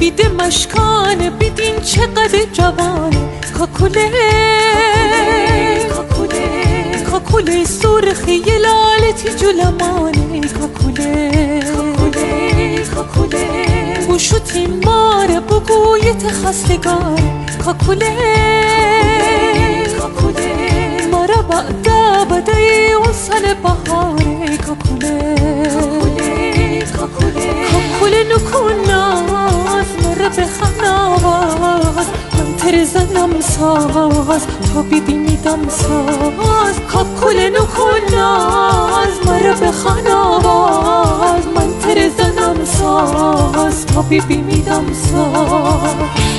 بیده مشکانه بیدین چقدر جوانه کاکوله کاکوله سرخی یه لالتی جلمانه کاکوله بوشو تیماره بگویت خستگاره کاکوله مارا بعدا بدای اون سن بهاره کاکوله کاکوله نکناز مرا بخن آواز من تر زنم ساز تا ببینیدم ساز کاکوله نکناز مرا بخن آواز من تر زنم ساز تا ببینیدم ساز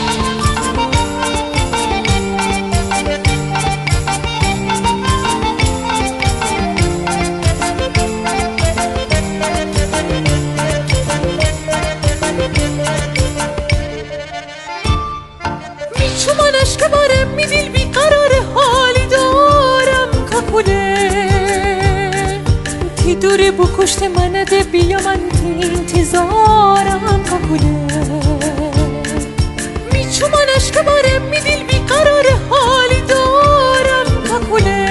چمانش که باره میدیل بیقرار حالی دارم کاکوله تی دوره بو کشت منده بیا من تی انتظارم کاکوله چمانش که باره میدیل بیقرار حالی دارم کاکوله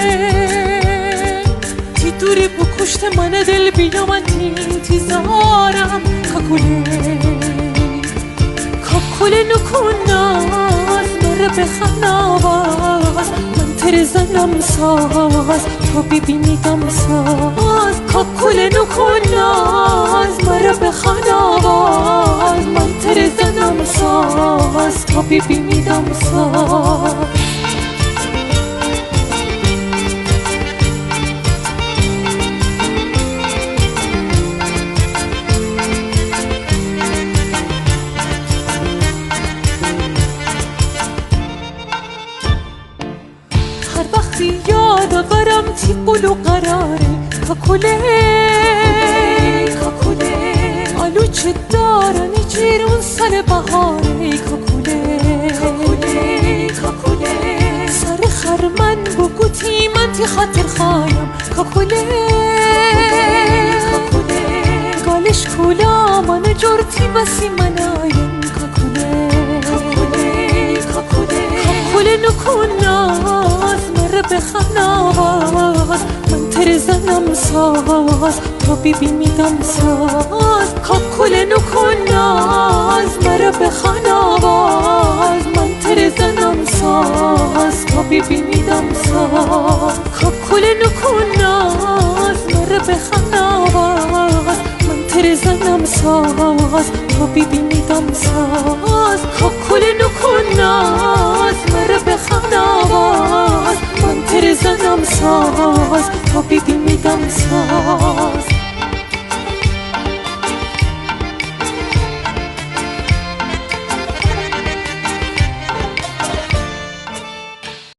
تی دوره بو کشت منده بیا من تی انتظارم کاکوله کاکوله نکناز بخن آواز من تر زنم ساز تا ببینیدم ساز کاکوله نکناز مرا بخن آواز من تر زنم ساز تا ببینیدم ساز یادآورم تی بلو قراره کاکوله آلو چه دارن جیر اون سال بهاره کاکوله سر خرمن بگو تی من تی خاطر خوایم کاکوله گالش کولا من جورتی بسی منایم کاکوله نکناز بخن آواز من تر زنم ساز تا ببینیدم ساز کاکوله نکناز مرا بخن آواز من تر زنم ساز تا ببینیدم ساز کاکوله نکناز مرا بخن آواز من تر زنم ساز تا ببینیدم ساز کاکوله نکناز مرا بخن آواز من تر زنم ساز تا ببینیدم ساز